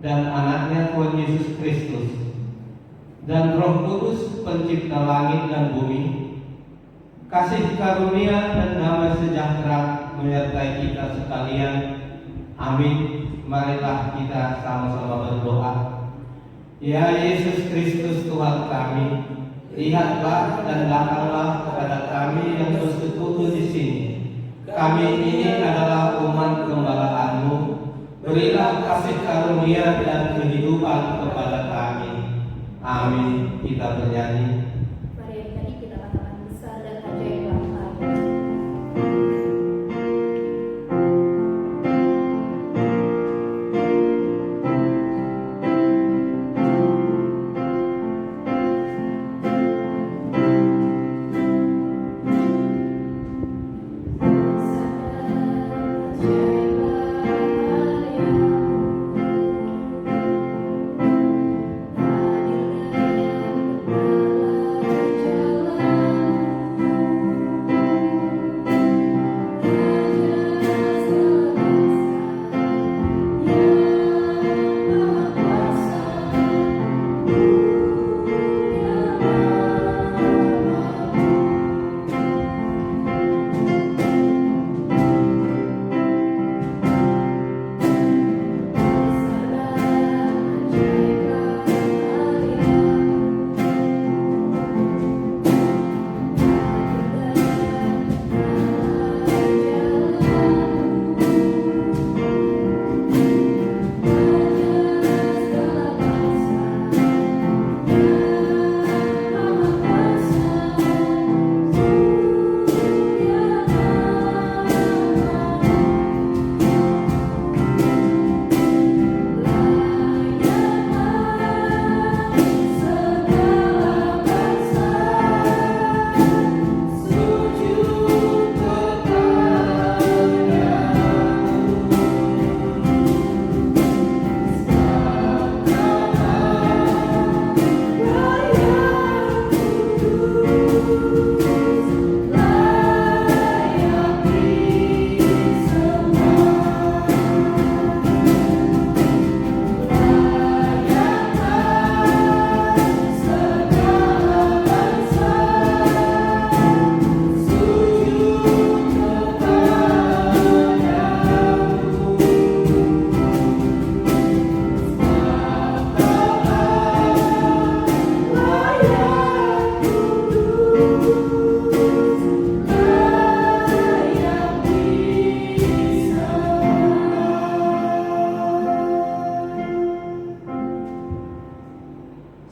dan anaknya Tuhan Yesus Kristus, dan Roh Kudus pencipta langit dan bumi, kasih karunia dan damai sejahtera menyertai kita sekalian. Amin. Marilah kita sama-sama berdoa. Ya Yesus Kristus Tuhan kami, lihatlah dan datanglah kepada kami yang bersekutu di sini. Kami ini adalah umat gembala-Mu. Berilah kasih karunia dan kehidupan kepada kami. Amin. Kita bernyanyi. Mari tadi kita katakan besar dan ajaib Bapa.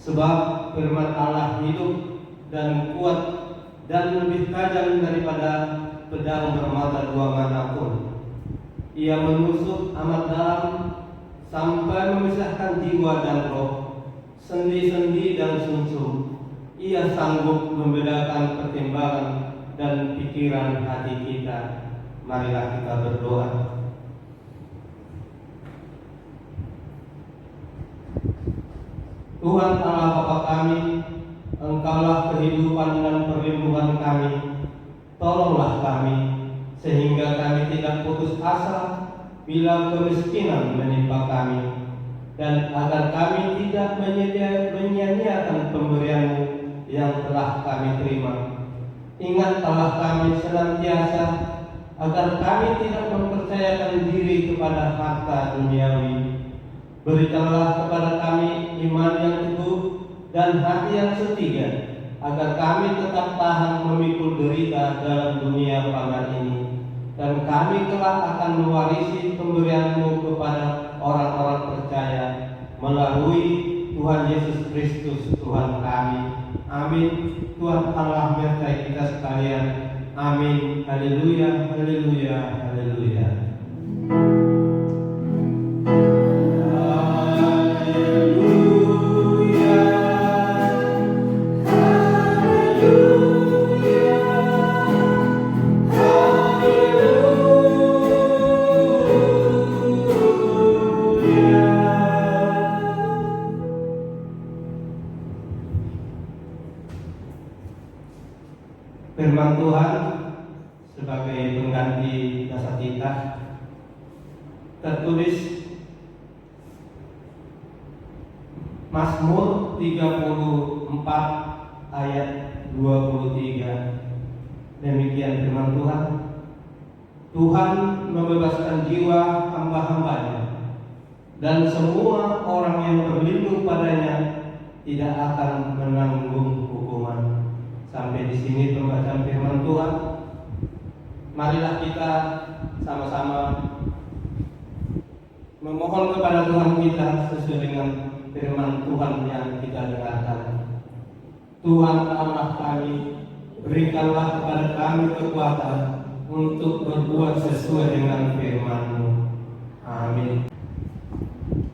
Sebab firman Allah hidup dan kuat dan lebih tajam daripada pedang bermata dua manapun. Ia menusuk amat dalam sampai memisahkan jiwa dan roh, sendi-sendi dan sumsum. Ia sanggup membedakan pertimbangan dan pikiran hati kita. Marilah kita berdoa. Tuhan Allah Bapa kami, Engkaulah kehidupan dan perlindungan kami. Tolonglah kami, sehingga kami tidak putus asa bila kemiskinan menimpa kami, dan agar kami tidak menyia-nyiakan pemberian-Mu yang telah kami terima. Ingatlah kami senantiasa, agar kami tidak mempercayakan diri kepada harta duniawi. Berikanlah kepada kami iman yang teguh dan hati yang setia, agar kami tetap tahan memikul derita dalam dunia pangan ini, dan kami kelak akan mewarisi pemberian-Mu kepada orang-orang percaya melalui Tuhan Yesus Kristus Tuhan kami. Amin. Tuhan Allah menyertai kita sekalian. Amin. Haleluya, haleluya, haleluya. Firman Tuhan sebagai pengganti dasar kita tertulis Mazmur 34 ayat 23. Demikian firman Tuhan. Tuhan membebaskan jiwa hamba-hambanya, dan semua orang yang berlindung padanya tidak akan menanggung hukuman. Sampai di sini pembacaan firman Tuhan. Marilah kita sama-sama memohon kepada Tuhan kita sesuai dengan firman Tuhan yang kita dengarkan. Tuhan Allah kami, berikanlah kepada kami kekuatan untuk berbuat sesuai dengan firman-Mu. Amin.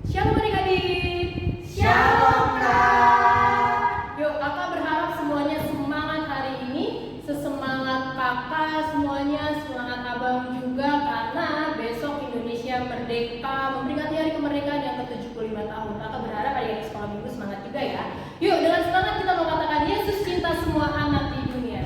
Shalom adik-adik. Shalom Kak. Yuk, kakak berharap semuanya semangat hari ini, sesemangat kakak semuanya, semangat abang juga, karena besok Indonesia merdeka, memperingati hari kemerdekaan yang ke-75 tahun. Kakak berharap adik-adik sekolah minggu semangat juga ya. Yuk, dengan semangat kita mau katakan Yesus cinta semua anak di dunia.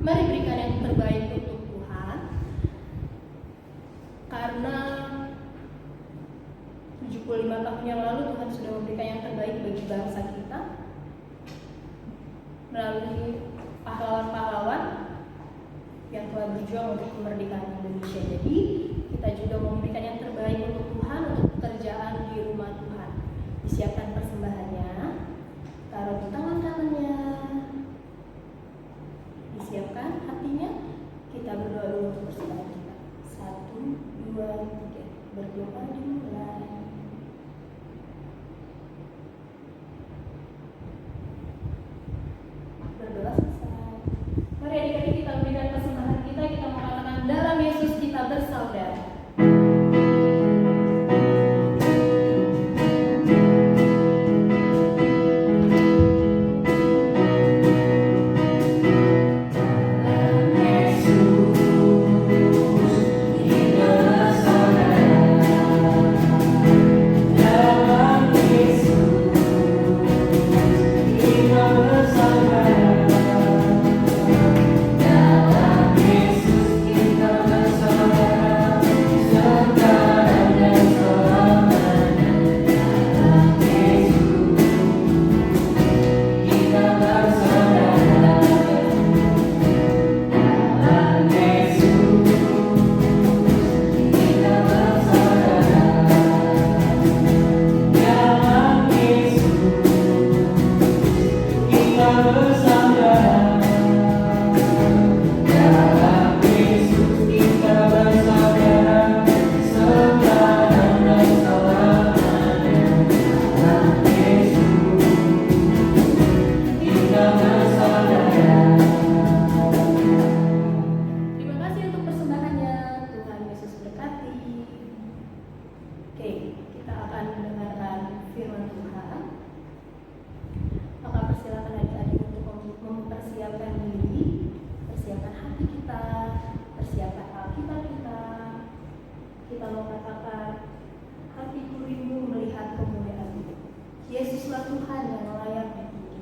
Mari berikan yang terbaik untuk Tuhan, karena 75 tahun yang lalu Tuhan sudah memberikan yang terbaik bagi bangsa kita melalui pahlawan-pahlawan yang telah berjuang untuk kemerdekaan Indonesia. Jadi kita juga memberikan yang terbaik untuk Tuhan, untuk pekerjaan di rumah Tuhan. Disiapkan persembahannya, taruh di tangan kanannya, disiapkan hatinya. Kita berdoa dulu untuk persembahan kita. 1, 2, 3. Berdoa dimulai. Berdoa selesai. Mari adik-adik kita berikan persembahan kita. Kita mengatakan dalam Yesus kita bersaudara. Yesuslah Tuhan yang layak dipuji.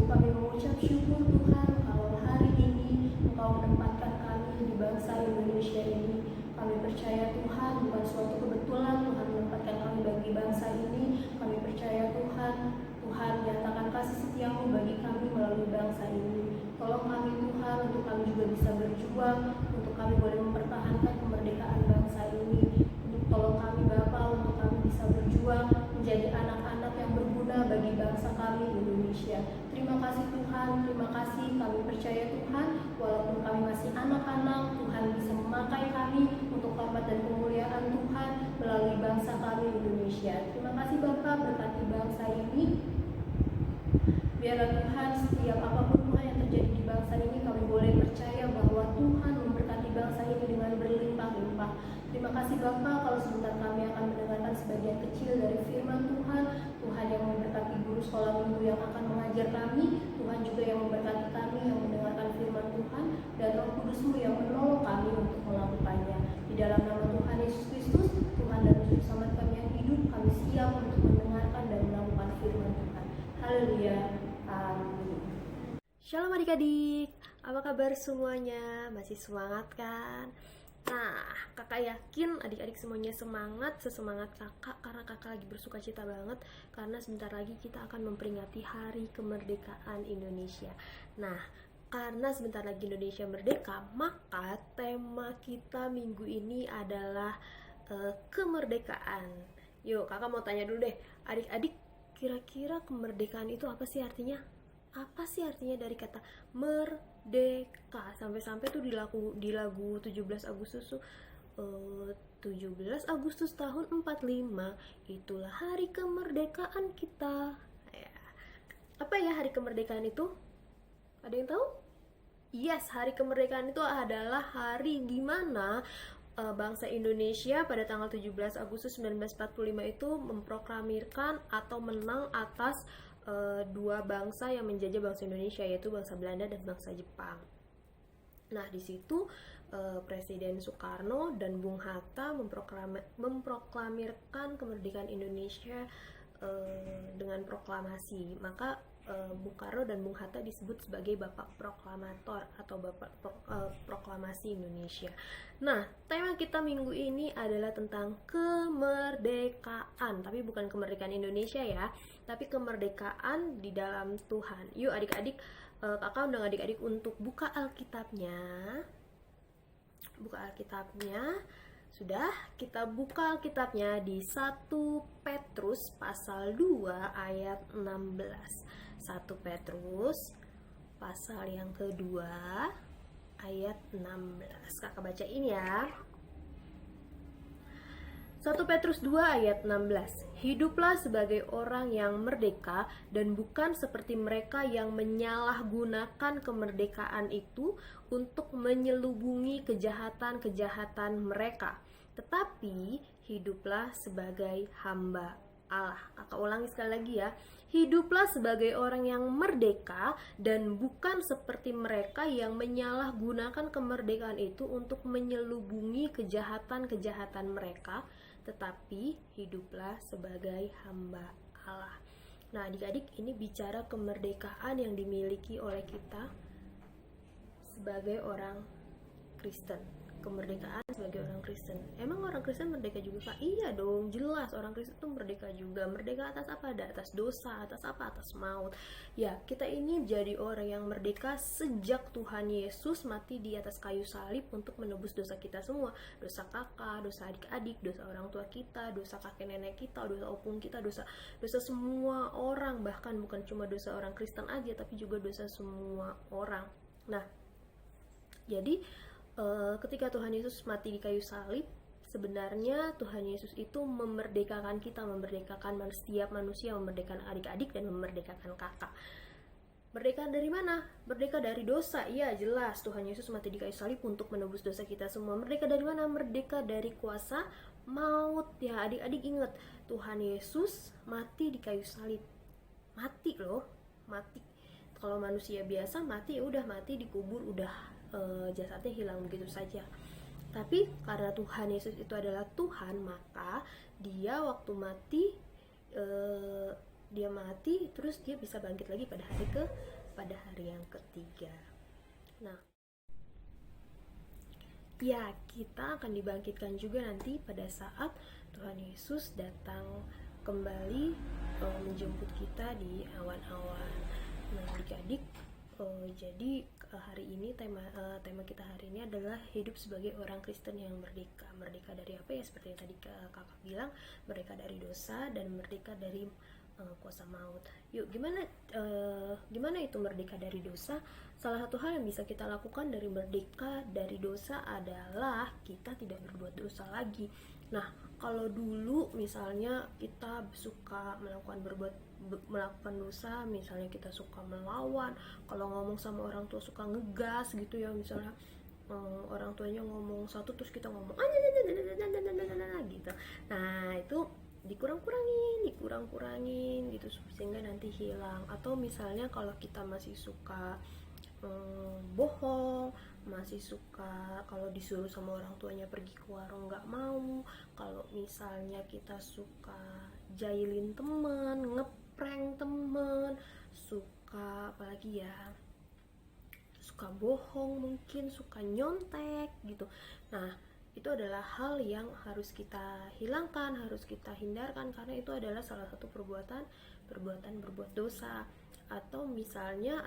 kami mengucap syukur Tuhan kalau hari ini Engkau menempatkan kami di bangsa Indonesia ini. Kami percaya Tuhan bukan suatu kebetulan Tuhan menempatkan kami bagi bangsa ini. Kami percaya Tuhan, Tuhan nyatakan kasih setiamu bagi kami melalui bangsa ini. Tolong kami Tuhan untuk kami juga bisa berjuang, untuk kami boleh mempertahankan kemerdekaan bangsa ini. Tolong kami Bapa untuk kami bisa berjuang menjadi anak-anak yang berguna bagi bangsa kami Indonesia. Terima kasih Tuhan, terima kasih. Kami percaya Tuhan, walaupun kami masih anak-anak, Tuhan bisa memakai kami untuk hormat dan kemuliaan Tuhan melalui bangsa kami Indonesia. Terima kasih Bapa, berkati bangsa ini. Biarlah Tuhan, setiap apapun Tuhan yang terjadi di bangsa ini, kami boleh percaya bahwa Tuhan memberkati bangsa ini dengan berlimpah-limpah. Terima kasih Bapa, kalau sebentar kami akan mendengarkan sebagian kecil dari firman Tuhan. Tuhan yang memberkati guru sekolah minggu yang akan mengajar kami, Tuhan juga yang memberkati kami yang mendengarkan firman Tuhan, dan Roh Kudus-Mu yang menolong kami untuk melakukannya. Di dalam nama Tuhan Yesus Kristus, Tuhan dan Juru Selamat kami yang hidup, kami siap untuk mendengarkan dan melakukan firman Tuhan. Haleluya. Amin. Shalom adik-adik, apa kabar semuanya? Masih semangat kan? Nah, kakak yakin adik-adik semuanya semangat, sesemangat kakak, karena kakak lagi bersuka cita banget karena sebentar lagi kita akan memperingati Hari Kemerdekaan Indonesia. Nah, karena sebentar lagi Indonesia merdeka, maka tema kita minggu ini adalah kemerdekaan. Yuk, kakak mau tanya dulu deh, adik-adik, kira-kira kemerdekaan itu apa sih artinya? Apa sih artinya dari kata merdeka? Sampai-sampai tuh di lagu 17 Agustus tuh 17 Agustus tahun 45 itulah hari kemerdekaan kita. Ya. Apa ya hari kemerdekaan itu? Ada yang tahu? Yes, hari kemerdekaan itu adalah hari di mana bangsa Indonesia pada tanggal 17 Agustus 1945 itu memproklamirkan atau menang atas dua bangsa yang menjajah bangsa Indonesia, yaitu bangsa Belanda dan bangsa Jepang. Nah, di situ Presiden Soekarno dan Bung Hatta memproklamirkan kemerdekaan Indonesia dengan proklamasi. Maka Bung Karno dan Bung Hatta disebut sebagai Bapak Proklamator atau Bapak Proklamasi Indonesia. Nah, tema kita minggu ini adalah tentang kemerdekaan, tapi bukan kemerdekaan Indonesia ya, tapi kemerdekaan di dalam Tuhan. Yuk adik-adik, kakak undang adik-adik untuk buka Alkitabnya. Buka Alkitabnya. Sudah, kita buka Alkitabnya di 1 Petrus pasal 2 ayat 16. 1 Petrus pasal yang kedua ayat 16. Kakak bacain ya. 1 Petrus 2 ayat 16. Hiduplah sebagai orang yang merdeka dan bukan seperti mereka yang menyalahgunakan kemerdekaan itu untuk menyelubungi kejahatan-kejahatan mereka, tetapi hiduplah sebagai hamba Allah. Kakak ulangi sekali lagi ya. Hiduplah sebagai orang yang merdeka dan bukan seperti mereka yang menyalahgunakan kemerdekaan itu untuk menyelubungi kejahatan-kejahatan mereka, tetapi hiduplah sebagai hamba Allah. Nah, adik-adik, ini bicara kemerdekaan yang dimiliki oleh kita sebagai orang Kristen. Kemerdekaan sebagai orang Kristen. Emang orang Kristen merdeka juga, Kak? Iya dong, jelas orang Kristen tuh merdeka juga. Merdeka atas apa? Atas dosa, atas apa? Atas maut. Ya, kita ini jadi orang yang merdeka sejak Tuhan Yesus mati di atas kayu salib untuk menebus dosa kita semua. Dosa kakak, dosa adik-adik, dosa orang tua kita, dosa kakek nenek kita, dosa opung kita, dosa semua orang. Bahkan bukan cuma dosa orang Kristen aja, tapi juga dosa semua orang. Nah, jadi ketika Tuhan Yesus mati di kayu salib, sebenarnya Tuhan Yesus itu memerdekakan kita, memerdekakan setiap manusia, memerdekakan adik-adik dan memerdekakan kakak. Merdeka dari mana? Merdeka dari dosa. Iya, jelas Tuhan Yesus mati di kayu salib untuk menebus dosa kita semua. Merdeka dari mana? Merdeka dari kuasa maut. Ya, adik-adik ingat, Tuhan Yesus mati di kayu salib. Mati loh, mati. Kalau manusia biasa mati, ya udah mati, dikubur, udah jasadnya hilang begitu saja. Tapi karena Tuhan Yesus itu adalah Tuhan, maka dia waktu mati dia mati, terus dia bisa bangkit lagi pada hari yang ketiga. Nah, ya, kita akan dibangkitkan juga nanti pada saat Tuhan Yesus datang kembali menjemput kita di awan-awan. Nah, adik-adik, jadi hari ini tema kita hari ini adalah hidup sebagai orang Kristen yang merdeka. Merdeka dari apa ya? Seperti yang tadi kakak bilang, merdeka dari dosa dan merdeka dari kuasa maut. Yuk, gimana itu merdeka dari dosa? Salah satu hal yang bisa kita lakukan dari merdeka dari dosa adalah kita tidak berbuat dosa lagi. Nah, kalau dulu misalnya kita suka melakukan dosa, misalnya kita suka melawan, kalau ngomong sama orang tua suka ngegas gitu ya, misalnya orang tuanya ngomong satu terus kita ngomong gitu. Nah, itu dikurang-kurangin gitu sehingga nanti hilang. Atau misalnya kalau kita masih suka bohong, masih suka kalau disuruh sama orang tuanya pergi ke warung nggak mau, kalau misalnya kita suka jailin teman, ngeprank teman, suka apalagi ya, suka bohong, mungkin suka nyontek gitu. Nah, itu adalah hal yang harus kita hilangkan, harus kita hindarkan, karena itu adalah salah satu berbuat dosa. Atau misalnya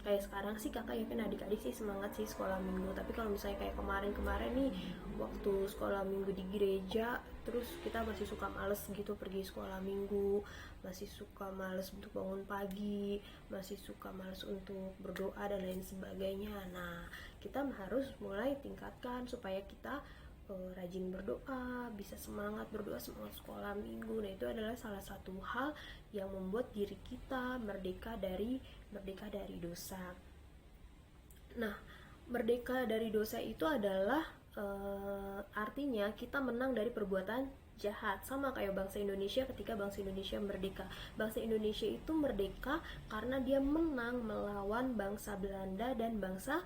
kayak sekarang sih kakak yakin adik-adik sih semangat sih sekolah minggu, tapi kalau misalnya kayak kemarin nih waktu sekolah minggu di gereja, terus kita masih suka males gitu pergi sekolah minggu, masih suka males untuk bangun pagi, masih suka males untuk berdoa dan lain sebagainya. Nah, kita harus mulai tingkatkan supaya kita rajin berdoa, bisa semangat berdoa, semangat sekolah minggu. Nah, itu adalah salah satu hal yang membuat diri kita merdeka dari dosa. Nah, merdeka dari dosa itu adalah artinya kita menang dari perbuatan jahat, sama kayak bangsa Indonesia. Ketika bangsa Indonesia merdeka, bangsa Indonesia itu merdeka karena dia menang melawan bangsa Belanda dan bangsa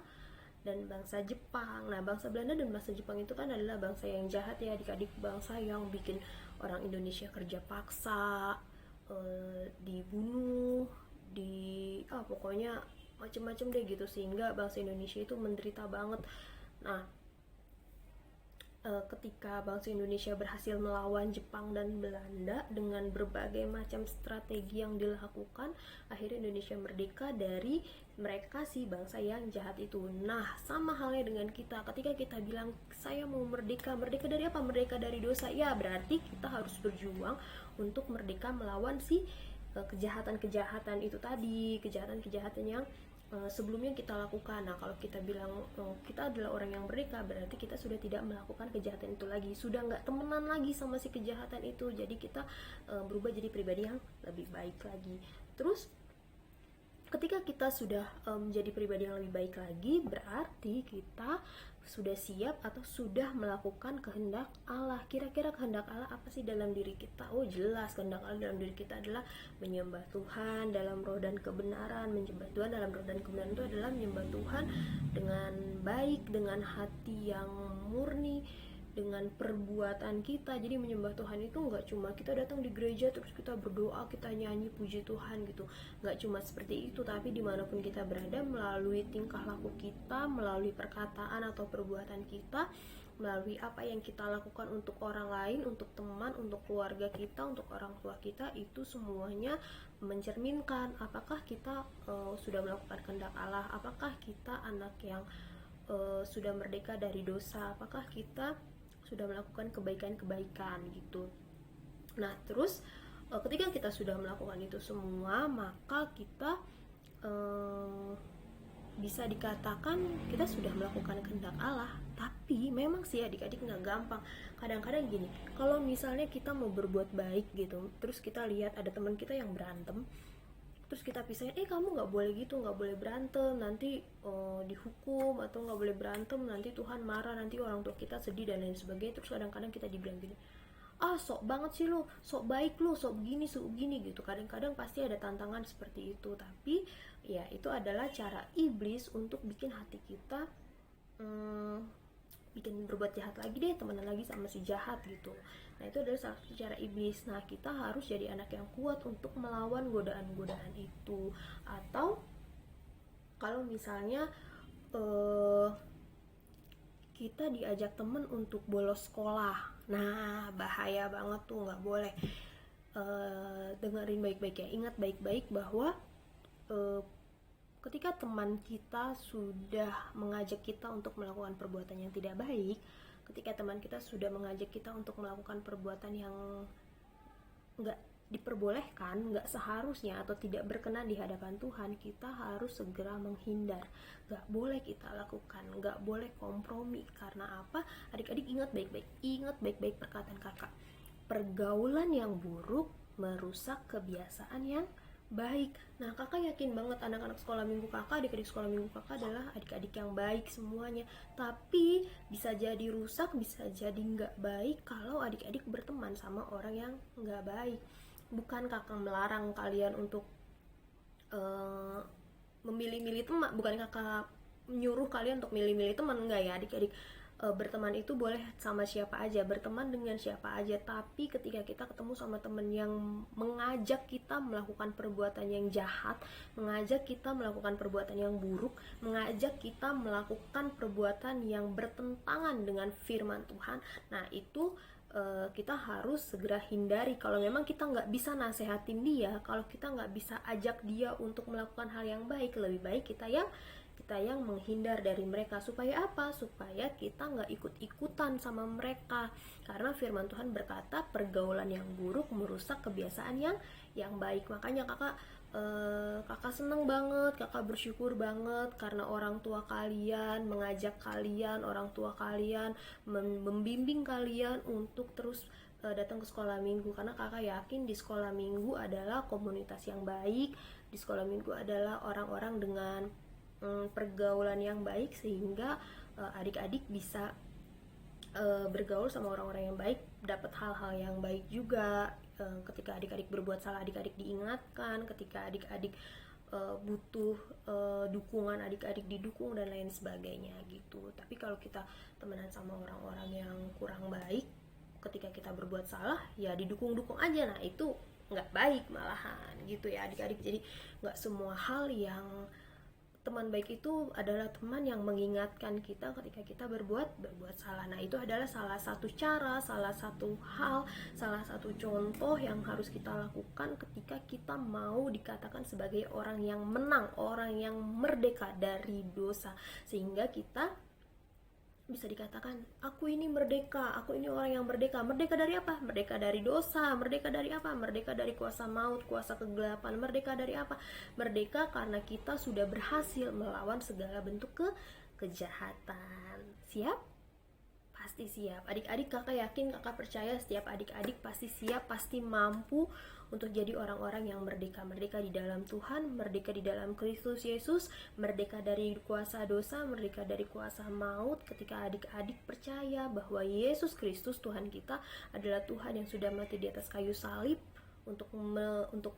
Jepang. Nah, bangsa Belanda dan bangsa Jepang itu kan adalah bangsa yang jahat ya adik-adik, bangsa yang bikin orang Indonesia kerja paksa, dibunuh, pokoknya macem-macem deh gitu, sehingga bangsa Indonesia itu menderita banget. Nah, ketika bangsa Indonesia berhasil melawan Jepang dan Belanda dengan berbagai macam strategi yang dilakukan, akhirnya Indonesia merdeka dari mereka si bangsa yang jahat itu. Nah, sama halnya dengan kita, ketika kita bilang saya mau merdeka dari apa? Merdeka dari dosa. Ya, berarti kita harus berjuang untuk merdeka melawan si kejahatan-kejahatan itu tadi, kejahatan-kejahatan yang sebelumnya kita lakukan. Nah, kalau kita bilang kita adalah orang yang merdeka, berarti kita sudah tidak melakukan kejahatan itu lagi, sudah nggak temenan lagi sama si kejahatan itu. Jadi kita berubah jadi pribadi yang lebih baik lagi. Terus ketika kita sudah menjadi pribadi yang lebih baik lagi, berarti kita sudah siap atau sudah melakukan kehendak Allah. Kira-kira kehendak Allah apa sih dalam diri kita? Oh, jelas kehendak Allah dalam diri kita adalah menyembah Tuhan dalam roh dan kebenaran. Menyembah Tuhan dalam roh dan kebenaran itu adalah menyembah Tuhan dengan baik, dengan hati yang murni, dengan perbuatan kita. Jadi menyembah Tuhan itu nggak cuma kita datang di gereja terus kita berdoa, kita nyanyi puji Tuhan gitu, nggak cuma seperti itu, tapi dimanapun kita berada, melalui tingkah laku kita, melalui perkataan atau perbuatan kita, melalui apa yang kita lakukan untuk orang lain, untuk teman, untuk keluarga kita, untuk orang tua kita, itu semuanya mencerminkan apakah kita sudah melakukan kehendak Allah, apakah kita anak yang sudah merdeka dari dosa, apakah kita sudah melakukan kebaikan-kebaikan gitu. Nah, terus ketika kita sudah melakukan itu semua, maka kita bisa dikatakan kita sudah melakukan kehendak Allah. Tapi memang sih adik-adik nggak gampang. Kadang-kadang gini, kalau misalnya kita mau berbuat baik gitu, terus kita lihat ada teman kita yang berantem, terus kita pisahin, kamu nggak boleh gitu, nggak boleh berantem, nanti dihukum, atau nggak boleh berantem, nanti Tuhan marah, nanti orang tua kita sedih dan lain sebagainya. Terus kadang-kadang kita dibilang gini, sok banget sih lo, sok baik lo, sok begini gitu. Kadang-kadang pasti ada tantangan seperti itu, tapi ya itu adalah cara iblis untuk bikin hati kita bikin berbuat jahat lagi deh, temenan lagi sama si jahat gitu. Nah itu adalah salah satu cara iblis. Nah kita harus jadi anak yang kuat untuk melawan godaan-godaan itu. Atau kalau misalnya kita diajak temen untuk bolos sekolah, nah bahaya banget tuh, nggak boleh. Dengerin baik-baik ya, ingat baik-baik bahwa ketika teman kita sudah mengajak kita untuk melakukan perbuatan yang tidak baik, ketika teman kita sudah mengajak kita untuk melakukan perbuatan yang nggak diperbolehkan, nggak seharusnya atau tidak berkenan di hadapan Tuhan, kita harus segera menghindar. Nggak boleh kita lakukan, nggak boleh kompromi. Karena apa? Adik-adik ingat baik-baik perkataan kakak. Pergaulan yang buruk merusak kebiasaan yang baik. Nah kakak yakin banget anak-anak sekolah minggu kakak, adik-adik sekolah minggu kakak adalah adik-adik yang baik semuanya. Tapi bisa jadi rusak, bisa jadi nggak baik kalau adik-adik berteman sama orang yang nggak baik. Bukan kakak melarang kalian untuk memilih-milih teman, bukan kakak menyuruh kalian untuk milih-milih teman, enggak ya adik-adik. Berteman itu boleh sama siapa aja, berteman dengan siapa aja, tapi ketika kita ketemu sama teman yang mengajak kita melakukan perbuatan yang jahat, mengajak kita melakukan perbuatan yang buruk, mengajak kita melakukan perbuatan yang bertentangan dengan firman Tuhan, nah itu kita harus segera hindari. Kalau memang kita nggak bisa nasehatin dia, kalau kita nggak bisa ajak dia untuk melakukan hal yang baik, lebih baik kita yang menghindar dari mereka. Supaya apa? Supaya kita nggak ikut-ikutan sama mereka. Karena firman Tuhan berkata pergaulan yang buruk merusak kebiasaan yang baik. Makanya kakak seneng banget, kakak bersyukur banget karena orang tua kalian mengajak kalian, orang tua kalian membimbing kalian untuk terus datang ke sekolah minggu. Karena kakak yakin di sekolah minggu adalah komunitas yang baik, di sekolah minggu adalah orang-orang dengan pergaulan yang baik, sehingga adik-adik bisa bergaul sama orang-orang yang baik, dapat hal-hal yang baik juga. Ketika adik-adik berbuat salah, adik-adik diingatkan. Ketika adik-adik butuh dukungan, adik-adik didukung dan lain sebagainya gitu. Tapi kalau kita temenan sama orang-orang yang kurang baik, ketika kita berbuat salah ya didukung-dukung aja, nah itu nggak baik malahan gitu ya adik-adik. Jadi nggak semua hal yang teman baik itu adalah teman yang mengingatkan kita ketika kita berbuat salah. Nah itu adalah salah satu cara, salah satu hal, salah satu contoh yang harus kita lakukan ketika kita mau dikatakan sebagai orang yang menang, orang yang merdeka dari dosa. Sehingga kita bisa dikatakan, aku ini merdeka, aku ini orang yang merdeka. Merdeka dari apa? Merdeka dari dosa. Merdeka dari apa? Merdeka dari kuasa maut, kuasa kegelapan. Merdeka dari apa? Merdeka karena kita sudah berhasil melawan segala bentuk kejahatan. Siap? Pasti siap. Adik-adik, kakak yakin, kakak percaya setiap adik-adik pasti siap, pasti mampu untuk jadi orang-orang yang merdeka. Merdeka di dalam Tuhan, merdeka di dalam Kristus Yesus, merdeka dari kuasa dosa, merdeka dari kuasa maut. Ketika adik-adik percaya bahwa Yesus Kristus Tuhan kita adalah Tuhan yang sudah mati di atas kayu salib untuk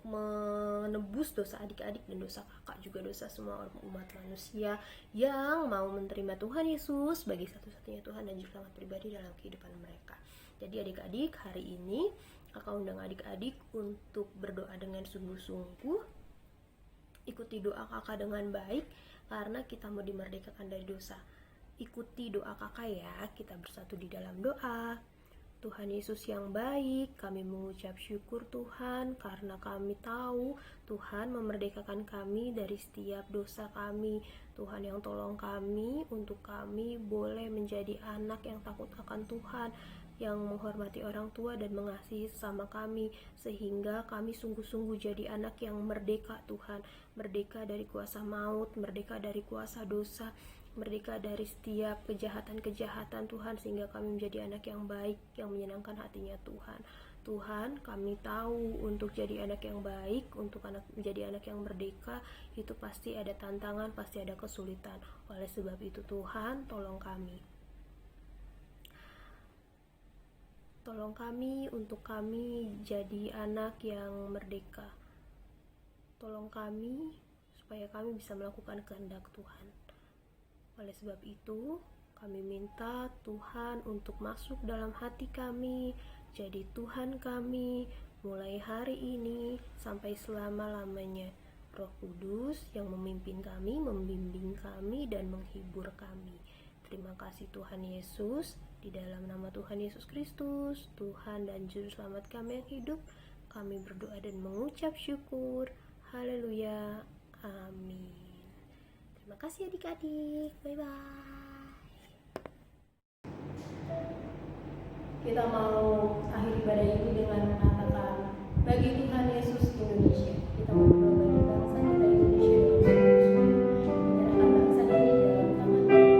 menebus dosa adik-adik dan dosa kakak, juga dosa semua umat manusia yang mau menerima Tuhan Yesus sebagai satu-satunya Tuhan dan juru selamat pribadi dalam kehidupan mereka. Jadi adik-adik, hari ini kakak undang adik-adik untuk berdoa dengan sungguh-sungguh. Ikuti doa kakak dengan baik karena kita mau dimerdekakan dari dosa. Ikuti doa kakak ya, kita bersatu di dalam doa. Tuhan Yesus yang baik, kami mengucap syukur Tuhan karena kami tahu Tuhan memerdekakan kami dari setiap dosa kami. Tuhan yang tolong kami untuk kami boleh menjadi anak yang takut akan Tuhan, yang menghormati orang tua dan mengasihi sesama kami, sehingga kami sungguh-sungguh jadi anak yang merdeka Tuhan, merdeka dari kuasa maut, merdeka dari kuasa dosa, merdeka dari setiap kejahatan-kejahatan Tuhan, sehingga kami menjadi anak yang baik, yang menyenangkan hatinya Tuhan. Tuhan, kami tahu untuk jadi anak yang baik, untuk menjadi anak yang merdeka, itu pasti ada tantangan, pasti ada kesulitan. Oleh sebab itu Tuhan, tolong kami. Tolong kami untuk kami jadi anak yang merdeka. Tolong kami supaya kami bisa melakukan kehendak Tuhan. Oleh sebab itu, Kami minta Tuhan untuk masuk dalam hati kami, jadi Tuhan kami mulai hari ini sampai selama-lamanya. Roh Kudus yang memimpin kami, membimbing kami, dan menghibur kami. Terima kasih Tuhan Yesus. Di dalam nama Tuhan Yesus Kristus, Tuhan dan Juru Selamat kami yang hidup, kami berdoa dan mengucap syukur. Haleluya. Amin. Terima kasih adik-adik. Bye-bye. Kita mau akhiri ibadah ini dengan mengatakan, bagi Tuhan Yesus Indonesia. Kita mau berdoa bagi bangsa kita Indonesia dengan sungguh-sungguh. Menyerahkan bangsa ini di dalam tangan Tuhan.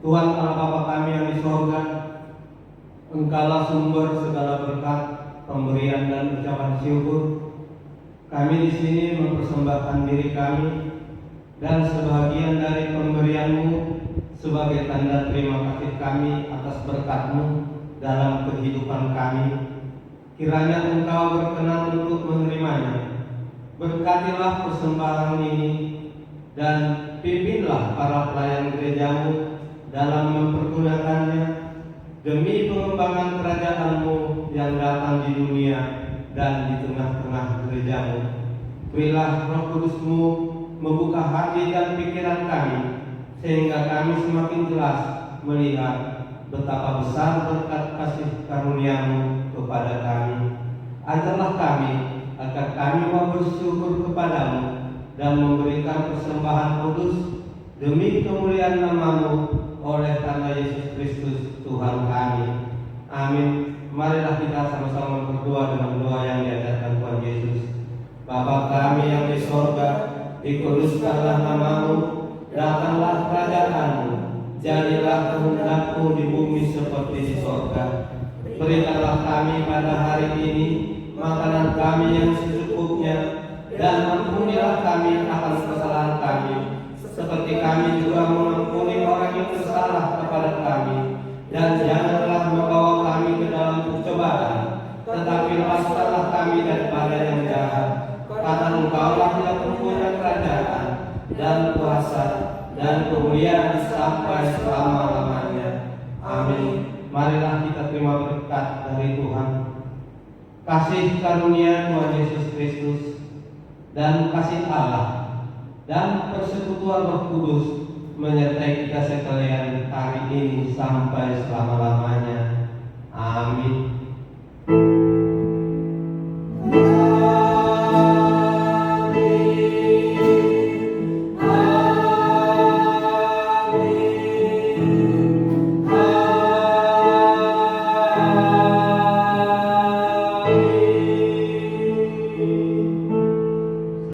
Tuhan Allah Bapa kami yang di sorga, Engkaulah sumber segala berkat, pemberian dan ucapan syukur. Kami di sini mempersembahkan diri kami dan sebagian dari pemberian-Mu sebagai tanda terima kasih kami atas berkat-Mu dalam kehidupan kami. Kiranya Engkau berkenan untuk menerimanya. Berkatilah persembahan ini dan pimpinlah para pelayan gereja-Mu dalam mempergunakannya demi pengembangan kerajaan-Mu yang datang di dunia dan di tengah-tengah gereja-Mu. Berilah Roh Kudus-Mu membuka hati dan pikiran kami, sehingga kami semakin jelas melihat betapa besar berkat kasih karunia-Mu kepada kami. Ajarlah kami agar kami mau bersyukur kepadamu dan memberikan persembahan kudus demi kemuliaan nama-Mu oleh karena Yesus Kristus Tuhan kami. Amin. Marilah kita sama-sama berdoa dengan doa yang diajarkan Tuhan Yesus. Bapa kami yang di sorga, dikuduskanlah nama-Mu, datanglah kerajaan-Mu, jadilah kehendak-Mu di bumi seperti di sorga. Berikanlah kami pada hari ini makanan kami yang secukupnya, dan ampunilah kami akan kesalahan kami, seperti kami juga mengampuni orang yang bersalah kepada kami. Dan janganlah membawa kami ke dalam pencobaan, tetapi lepaskanlah kami daripada yang jahat. karena Engkaulah yang mempunyai kerajaan dan kuasa dan kemuliaan sampai selama-lamanya. Amin. Marilah kita terima berkat dari Tuhan. Kasih karunia Tuhan Yesus Kristus dan kasih Allah dan persekutuan Roh Kudus menyertai kita sekalian hari ini sampai selama-lamanya. Amin.